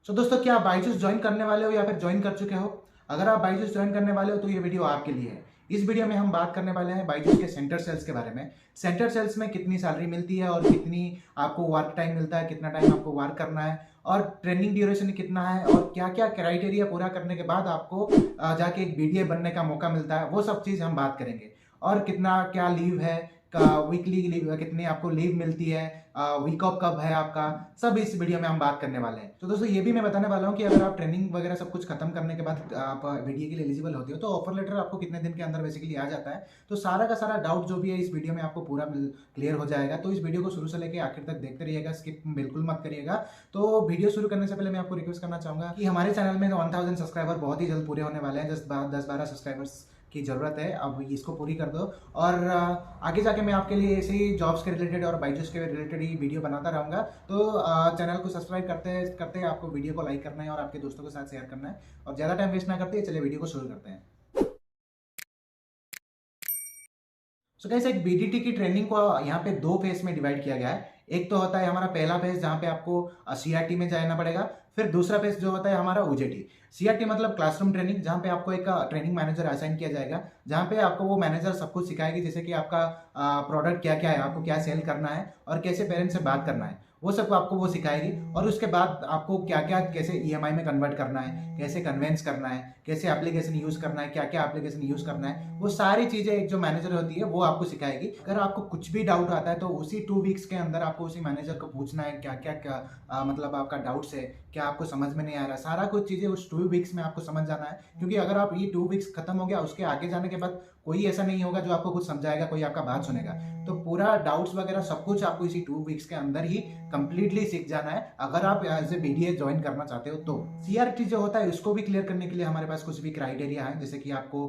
तो दोस्तों, क्या आप बायजूस ज्वाइन करने वाले हो या फिर ज्वाइन कर चुके हो? अगर आप बायजूस ज्वाइन करने वाले हो तो ये वीडियो आपके लिए है। इस वीडियो में हम बात करने वाले हैं बायजूस के सेंटर सेल्स के बारे में। सेंटर सेल्स में कितनी सैलरी मिलती है और कितनी आपको वर्क टाइम मिलता है, कितना टाइम आपको वर्क करना है और ट्रेनिंग ड्यूरेशन कितना है और क्या क्या क्राइटेरिया पूरा करने के बाद आपको जाके एक बीडीए बनने का मौका मिलता है, वो सब चीज़ हम बात करेंगे। और कितना क्या लीव है, वीकली लीव कितनी आपको लीव मिलती है, वीक ऑफ कब है आपका, सब इस वीडियो में हम बात करने वाले हैं। तो दोस्तों, ये भी मैं बताने वाला हूँ कि अगर आप ट्रेनिंग वगैरह सब कुछ खत्म करने के बाद आप बीडीए के लिए एलिजिबल होते हो तो ऑफर लेटर आपको कितने दिन के अंदर बेसिकली आ जाता है। तो सारा का सारा डाउट जो भी है इस वीडियो में आपको पूरा क्लियर हो जाएगा। तो इस वीडियो को शुरू से लेकर आखिर तक देखते रहिएगा, स्किप बिल्कुल मत करिएगा। तो वीडियो शुरू करने से पहले मैं आपको रिक्वेस्ट करना चाहूंगा कि हमारे चैनल में 1000 सब्सक्राइबर बहुत ही जल्द पूरे होने वाले हैं। 10-12 सब्सक्राइबर्स की ज़रूरत है, अब इसको पूरी कर दो। और आगे जाके मैं आपके लिए ऐसे ही जॉब्स के रिलेटेड और बायजूस के रिलेटेड ही वीडियो बनाता रहूँगा। तो चैनल को सब्सक्राइब करते करते आपको वीडियो को लाइक करना है और आपके दोस्तों के साथ शेयर करना है। और ज़्यादा टाइम वेस्ट ना करते चलिए वीडियो को शुरू करते हैं। सो गाइस, एक बीडीटी की ट्रेनिंग को यहाँ पे दो फेज में डिवाइड किया गया है। एक तो होता है हमारा पहला फेज जहाँ पे आपको सीआरटी में जाना पड़ेगा। फिर दूसरा फेज जो होता है हमारा ओजेटी। सीआरटी मतलब क्लासरूम ट्रेनिंग, जहाँ पे आपको एक ट्रेनिंग मैनेजर असाइन किया जाएगा, जहाँ पे आपको वो मैनेजर सब कुछ सिखाएगी, जैसे कि आपका प्रोडक्ट क्या क्या है, आपको क्या सेल करना है और कैसे पेरेंट्स से बात करना है, वो सब आपको वो सिखाएगी। और उसके बाद आपको क्या क्या कैसे ईएमआई में कन्वर्ट करना है, कैसे कन्वेंस करना है, कैसे एप्लीकेशन यूज करना है, क्या क्या एप्लीकेशन यूज करना है, वो सारी चीजें एक जो मैनेजर होती है वो आपको सिखाएगी। अगर आपको कुछ भी डाउट आता है तो उसी 2 वीक्स के अंदर आपको उसी मैनेजर को पूछना है क्या क्या क्या मतलब आपका डाउट्स है, क्या आपको समझ में नहीं आ रहा, सारा कुछ चीजें उस 2 वीक्स में आपको समझ जाना है। क्योंकि अगर आप ये 2 वीक्स खत्म हो गया, उसके आगे जाने के बाद कोई ऐसा नहीं होगा जो आपको कुछ समझाएगा, कोई आपका बात सुनेगा। तो पूरा डाउट्स वगैरह सब कुछ आपको इसी 2 वीक्स के अंदर ही कंप्लीटली सीख जाना है, अगर आप एज ए बीडीए ज्वाइन करना चाहते हो। तो सीआरटी जो होता है उसको भी क्लियर करने के लिए हमारे पास कुछ भी क्राइटेरिया है, जैसे कि आपको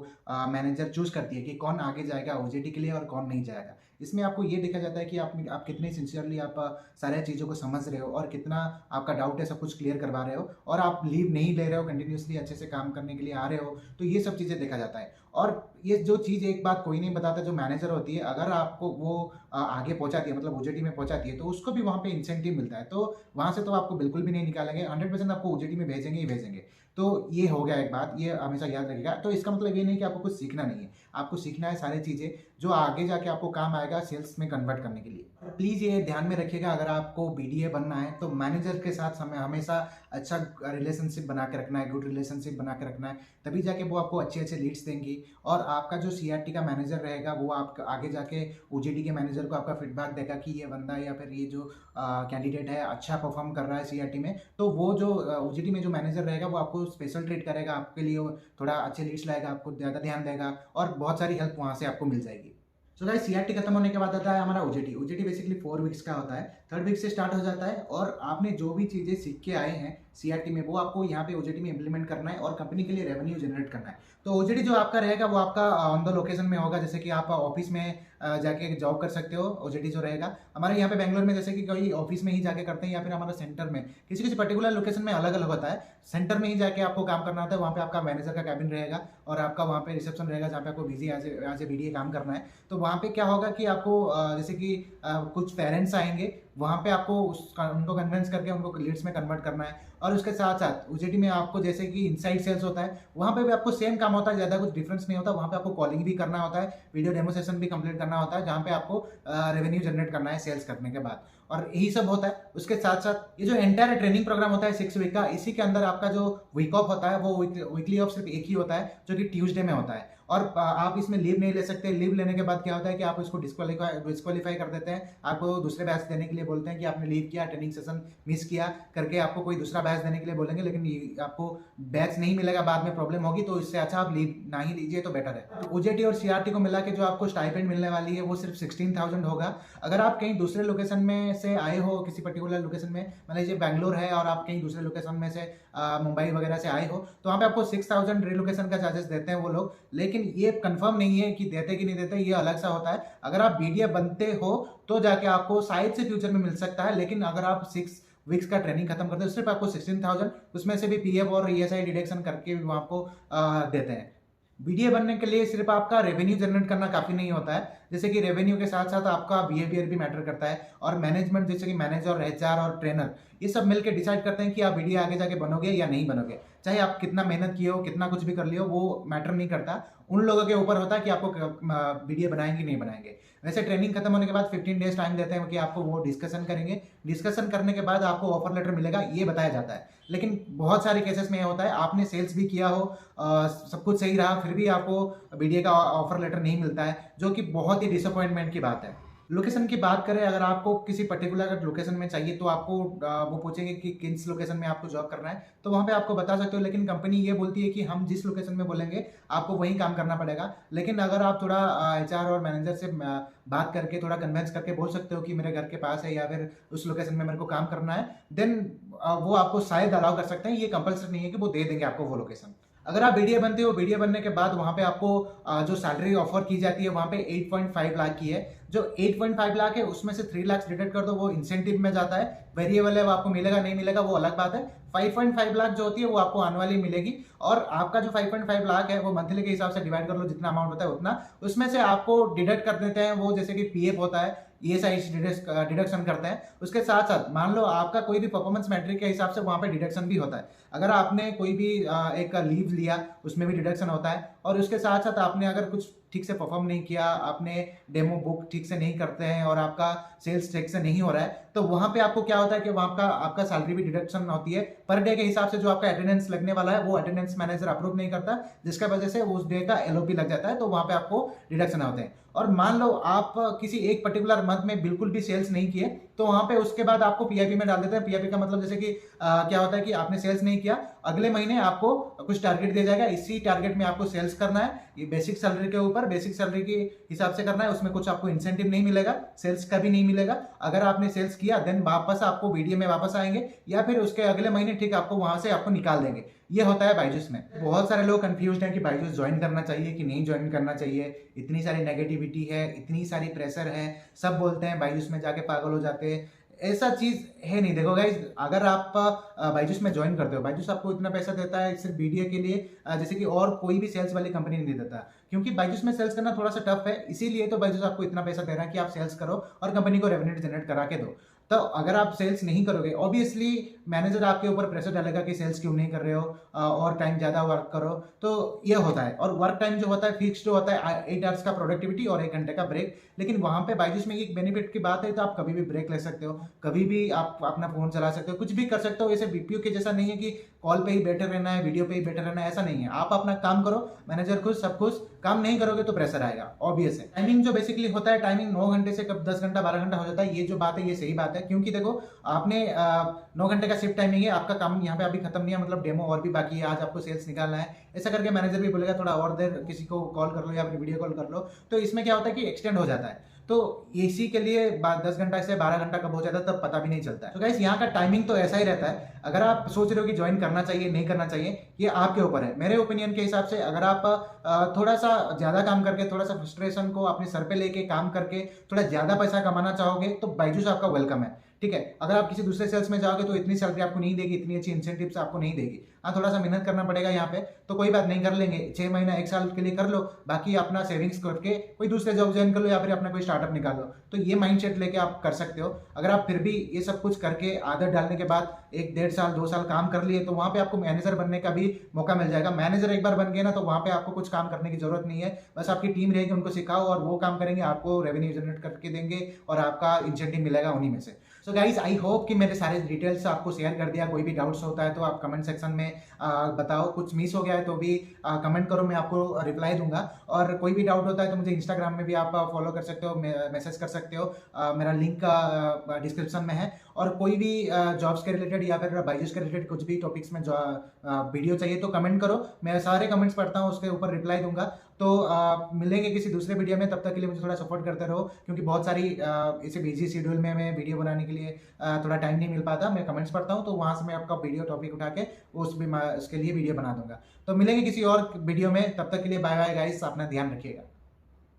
मैनेजर चूज करती है कि कौन आगे जाएगा ओजेटी के लिए और कौन नहीं जाएगा। इसमें आपको ये देखा जाता है कि आप कितने सिंसियरली आप सारे चीज़ों को समझ रहे हो और कितना आपका डाउट है सब कुछ क्लियर करवा रहे हो और आप लीव नहीं ले रहे हो, कंटिन्यूसली अच्छे से काम करने के लिए आ रहे हो। तो ये सब चीज़ें देखा जाता है। और ये जो चीज़ एक बात कोई नहीं बताता, जो मैनेजर होती है अगर आपको वो आगे पहुंचाती है, मतलब ओजेटी में पहुंचाती है, तो उसको भी वहाँ पे इंसेंटिव मिलता है। तो वहाँ से तो आपको बिल्कुल भी नहीं निकालेंगे, 100% आपको ओजेटी में भेजेंगे ही भेजेंगे। तो ये हो गया एक बात, ये हमेशा याद रखिएगा। तो इसका मतलब ये नहीं कि आपको कुछ सीखना नहीं है, आपको सीखना है सारी चीज़ें जो आगे जाके आपको काम आएगा सेल्स में कन्वर्ट करने के लिए। प्लीज़ ये ध्यान में रखिएगा, अगर आपको बीडीए बनना है तो मैनेजर के साथ हमें हमेशा अच्छा रिलेशनशिप बना के रखना है, गुड रिलेशनशिप बना के रखना है, तभी जाके वो आपको अच्छे अच्छे लीड्स देंगी। और आपका जो सीआरटी का मैनेजर रहेगा वो आप आगे जाके ओजेडी के मैनेजर को आपका फीडबैक देगा कि ये बंदा या फिर ये जो कैंडिडेट है अच्छा परफॉर्म कर रहा है सीआरटी में। तो वो जो ओजेडी में जो मैनेजर रहेगा वो आपको स्पेशल ट्रीट करेगा, आपके लिए थोड़ा अच्छे लीड्स लाएगा, आपको ज़्यादा ध्यान देगा और बहुत सारी हेल्प वहाँ से आपको मिल जाएगी। सो गाइस, सीआरटी खत्म होने के बाद आता है हमारा ओजेटी। ओजेटी बेसिकली 4 वीक्स का होता है, 3rd वीक से स्टार्ट हो जाता है। और आपने जो भी चीज़ें सीख के आए हैं सीआरटी में वो आपको यहाँ पे ओजेटी में इंप्लीमेंट करना है और कंपनी के लिए रेवेन्यू जनरेट करना है। तो ओजेटी जो आपका रहेगा वो आपका ऑन द लोकेशन में होगा, जैसे कि आप ऑफिस में जाके जॉब कर सकते हो। ओजेटी जो रहेगा हमारे यहाँ पे बेंगलोर में, जैसे कि कोई ऑफिस में ही जाके करते हैं या फिर हमारा सेंटर में, किसी किसी पर्टिकुलर लोकेशन में अलग अलग होता है। सेंटर में ही जाके आपको काम करना होता है, वहाँ पे आपका मैनेजर का कैबिन रहेगा और आपका वहाँ पे रिसेप्शन रहेगा जहाँ पे आपको बिजी एज ए बीडीए काम करना है। तो वहाँ पे क्या होगा कि आपको जैसे कि कुछ पेरेंट्स आएंगे, वहाँ पे आपको उनको कन्विंस करके उनको लीड्स में कन्वर्ट करना है। और उसके साथ साथ ओजेटी में आपको जैसे कि इनसाइड सेल्स होता है, वहाँ पे भी आपको सेम काम होता है, ज़्यादा कुछ डिफरेंस नहीं होता। वहाँ पे आपको कॉलिंग भी करना होता है, वीडियो डेमो सेशन भी कंप्लीट करना होता है, जहाँ पे आपको रेवेन्यू जनरेट करना है सेल्स करने के बाद। और यही सब होता है। उसके साथ साथ ये जो एंटायर ट्रेनिंग प्रोग्राम होता है 6 वीक का, इसी के अंदर आपका जो वीक ऑफ होता है वो वीकली ऑफ सिर्फ एक ही होता है, जो कि ट्यूसडे में होता है। और आप इसमें लीव नहीं ले सकते। लीव लेने के बाद क्या होता है कि आप इसको डिस्क्वालीफाई कर देते हैं, आपको दूसरे बैच देने के लिए बोलते हैं कि आपने लीव किया, ट्रेनिंग सेशन मिस किया करके आपको कोई दूसरा बैच देने के लिए बोलेंगे, लेकिन आपको बैच नहीं मिलेगा, बाद में प्रॉब्लम होगी। तो इससे अच्छा आप लीव ना ही लीजिए तो बेटर है। ओजेटी और सीआरटी को मिला के जो आपको स्टाइपेंड मिलने वाली है वो सिर्फ 16,000 होगा। अगर आप कहीं दूसरे लोकेशन में से आए हो, किसी पर्टिकुलर लोकेशन में, मान लीजिए बैंगलोर है और आप कहीं दूसरे लोकेशन में से मुंबई वगैरह से आए हो, तो वहाँ पे आपको 6,000 रिलोकेशन का चार्जेस देते हैं वो लोग। लेकिन ये कंफर्म नहीं है कि देते कि नहीं देते, ये अलग सा होता है। अगर आप बीडीए बनते हो तो जाके आपको शायद से फ्यूचर में मिल सकता है, लेकिन अगर आप 6 वीक्स का ट्रेनिंग खत्म करते हो सिर्फ आपको 16,000, उसमें से भी पीएफ और ईएसआई डिडक्शन करके वो आपको देते हैं। बीडीए बनने के लिए सिर्फ आपका रेवेन्यू जनरेट करना काफी नहीं होता है, जैसे कि रेवेन्यू के साथ साथ आपका बिहेवियर भी मैटर करता है, और मैनेजमेंट जैसे कि मैनेजर, एचआर और ट्रेनर, ये सब मिलकर डिसाइड करते हैं कि आप बीडीए आगे जाके बनोगे या नहीं बनोगे। चाहे आप कितना मेहनत किए हो, कितना कुछ भी कर लियो, वो मैटर नहीं करता, उन लोगों के ऊपर होता है कि आपको बीडीए बनाएंगे नहीं बनाएंगे। वैसे ट्रेनिंग खत्म होने के बाद 15 डेज टाइम देते हैं कि आपको वो डिस्कशन करेंगे, डिस्कशन करने के बाद आपको ऑफर लेटर मिलेगा, ये बताया जाता है। लेकिन बहुत सारे केसेस में ये होता है, आपने सेल्स भी किया हो, सब कुछ सही रहा, फिर भी आपको बीडीए का ऑफर लेटर नहीं मिलता है, जो कि बहुत ही डिसअपॉइंटमेंट की बात है। लोकेशन की बात करें, अगर आपको किसी पर्टिकुलर लोकेशन में चाहिए तो आपको वो पूछेंगे कि किस लोकेशन में आपको जॉब करना है, तो वहाँ पे आपको बता सकते हो, लेकिन कंपनी ये बोलती है कि हम जिस लोकेशन में बोलेंगे आपको वहीं काम करना पड़ेगा। लेकिन अगर आप थोड़ा एचआर और मैनेजर से बात करके थोड़ा कन्विंस करके बोल सकते हो कि मेरे घर के पास है या फिर उस लोकेशन में मेरे को काम करना है, देन वो आपको शायद अलाउ कर सकते हैं। ये कंपल्सरी नहीं है कि वो दे देंगे आपको वो लोकेशन। अगर आप बीडीए बनते हो, बीडीए बनने के बाद वहां पे आपको जो सैलरी ऑफर की जाती है वहां पे 8.5 लाख की है। जो 8.5 लाख है उसमें से 3 लाख डिडक्ट कर दो, वो इंसेंटिव में जाता है। वेरिएबल है, वो आपको मिलेगा नहीं मिलेगा वो अलग बात है। 5.5 लाख जो होती है वो आपको आने वाली मिलेगी, और आपका जो 5.5 लाख है वो मंथली के हिसाब से डिवाइड कर लो, जितना अमाउंट होता है उतना, उसमें से आपको डिडक्ट कर देते हैं वो, जैसे कि पीएफ होता है, ईएसआई डिडक्शन करते हैं। उसके साथ साथ मान लो आपका कोई भी परफॉर्मेंस मैट्रिक के हिसाब से वहां पे डिडक्शन भी होता है। अगर आपने कोई भी एक लीव लिया उसमें भी डिडक्शन होता है, और उसके साथ साथ आपने अगर कुछ ठीक से परफॉर्म नहीं किया, आपने डेमो बुक ठीक से नहीं करते हैं और आपका सेल्स ठीक से नहीं हो रहा है, तो वहां पे आपको क्या होता है कि वहां का आपका सैलरी भी डिडक्शन होती है पर डे के हिसाब से। जो आपका अटेंडेंस लगने वाला है वो अटेंडेंस मैनेजर अप्रूव नहीं करता, जिसका वजह से उस डे का एलओपी लग जाता है, तो वहां पे आपको डिडक्शन होते हैं। और मान लो आप किसी एक पर्टिकुलर मंथ में बिल्कुल भी सेल्स नहीं किए, तो वहां पे उसके बाद आपको पीआईपी में डाल देते हैं। पीआईपी का मतलब जैसे कि क्या होता है कि आपने सेल्स नहीं किया, अगले महीने आपको कुछ टारगेट दिया जाएगा, इसी टारगेट में आपको सेल्स करना है। ये बेसिक सैलरी के ऊपर बेसिक सैलरी के हिसाब से करना है, उसमें कुछ आपको इंसेंटिव नहीं मिलेगा, सेल्स का भी नहीं मिलेगा। अगर आपने सेल्स किया देन वापस आपको बीडीए में वापस आएंगे, या फिर उसके अगले महीने ठीक आपको वहां से आपको निकाल देंगे। ये होता है बायजूस में। बहुत सारे लोग कंफ्यूज्ड हैं कि बायजूस ज्वाइन करना चाहिए कि नहीं ज्वाइन करना चाहिए। इतनी सारी नेगेटिविटी है, इतनी सारी प्रेशर है, सब बोलते हैं बायजूस में जाके पागल हो जाते हैं। ऐसा चीज है नहीं। देखो गाइज, अगर आप बायजूस में ज्वाइन करते हो, बायजूस आपको इतना पैसा देता है सिर्फ बीडीए के लिए, जैसे कि और कोई भी सेल्स वाली कंपनी नहीं देता, क्योंकि बायजूस में सेल्स करना थोड़ा सा टफ है। इसीलिए तो बायजूस आपको इतना पैसा दे रहा है कि आप सेल्स करो और कंपनी को रेवेन्यू जनरेट करा के दो। तो अगर आप सेल्स नहीं करोगे, ऑब्वियसली मैनेजर आपके ऊपर प्रेशर डालेगा कि सेल्स क्यों नहीं कर रहे हो, और टाइम ज्यादा वर्क करो। तो ये होता है। और वर्क टाइम जो होता है फिक्स्ड होता है, 8 आवर्स का प्रोडक्टिविटी और 1 घंटे का ब्रेक। लेकिन वहां पे बायजूस में एक बेनिफिट की बात है, तो आप कभी भी ब्रेक ले सकते हो, कभी भी आप अपना फोन चला सकते हो, कुछ भी कर सकते हो। ऐसे बीपीओ के जैसा नहीं है कि कॉल पे ही बैठे रहना है, वीडियो पे ही बैठे रहना है, ऐसा नहीं है। आप अपना काम करो, मैनेजर खुश, सब खुश। काम नहीं करोगे तो प्रेशर आएगा, ऑब्वियस है। टाइमिंग जो बेसिकली होता है, टाइमिंग 9 घंटे से कब 10 घंटा 12 घंटा हो जाता है। ये जो बात है ये सही बात है, क्योंकि देखो आपने 9 घंटे का शिफ्ट टाइमिंग है, आपका काम यहाँ पे अभी खत्म नहीं है, मतलब डेमो और भी बाकी है, आज आपको सेल्स निकालना है। ऐसा करके मैनेजर भी बोलेगा थोड़ा और देर किसी को कॉल कर लो या फिर वीडियो कॉल कर लो, तो इसमें क्या होता है कि एक्सटेंड हो जाता है। तो इसी के लिए 10 घंटा से 12 घंटा कब हो जाता है तब पता भी नहीं चलता है। तो गाइस, यहाँ का टाइमिंग तो ऐसा ही रहता है। अगर आप सोच रहे हो कि ज्वाइन करना चाहिए नहीं करना चाहिए, ये आपके ऊपर है। मेरे ओपिनियन के हिसाब से अगर आप थोड़ा सा ज्यादा काम करके, थोड़ा सा फ्रस्ट्रेशन को अपने सर पे लेके काम करके थोड़ा ज्यादा पैसा कमाना चाहोगे, तो बायजूस आपका वेलकम है। ठीक है, अगर आप किसी दूसरे सेल्स में जाओगे तो इतनी सैलरी आपको नहीं देगी, इतनी अच्छी इंसेंटिव्स आपको नहीं देगी। हाँ, थोड़ा सा मेहनत करना पड़ेगा यहाँ पे, तो कोई बात नहीं, कर लेंगे। 6 महीना 1 साल के लिए कर लो, बाकी अपना सेविंग्स करके कोई दूसरे जॉब ज्वाइन कर लो या फिर अपना कोई स्टार्टअप निकाल लो। तो ये माइंडसेट लेके आप कर सकते हो। अगर आप फिर भी ये सब कुछ करके आदत डालने के बाद 1 डेढ़ साल 2 साल काम कर लिए, तो वहां पे आपको मैनेजर बनने का भी मौका मिल जाएगा। मैनेजर एक बार बन गए ना, तो वहां पे आपको कुछ काम करने की जरूरत नहीं है, बस आपकी टीम रहेगी, उनको सिखाओ और वो काम करेंगे, आपको रेवेन्यू जनरेट करके देंगे और आपका इंसेंटिव मिलेगा उन्हीं में से। सो गाइस, आई होप कि मेरे सारे डिटेल्स आपको शेयर कर दिया। कोई भी डाउट्स होता है तो आप कमेंट सेक्शन में बताओ, कुछ मिस हो गया है तो भी कमेंट करो, मैं आपको रिप्लाई दूंगा। और कोई भी डाउट होता है तो मुझे इंस्टाग्राम में भी आप फॉलो कर सकते हो, मैसेज कर सकते हो, मेरा लिंक डिस्क्रिप्शन में है। और कोई भी जॉब्स के रिलेटेड या फिर बायजूस के रिलेटेड कुछ भी टॉपिक्स में जो वीडियो चाहिए तो कमेंट करो, मैं सारे कमेंट्स पढ़ता हूँ, उसके ऊपर रिप्लाई दूंगा। तो मिलेंगे किसी दूसरे वीडियो में, तब तक के लिए मुझे थोड़ा सपोर्ट करते रहो, क्योंकि बहुत सारी इसे बिजी शेड्यूल में मैं वीडियो बनाने के लिए थोड़ा टाइम नहीं मिल पाता। मैं कमेंट्स पढ़ता हूँ तो वहां से मैं आपका वीडियो टॉपिक उठा के उसके लिए वीडियो बना दूंगा। तो मिलेंगे किसी और वीडियो में, तब तक के लिए बाय बाय गाइस, अपना ध्यान रखिएगा।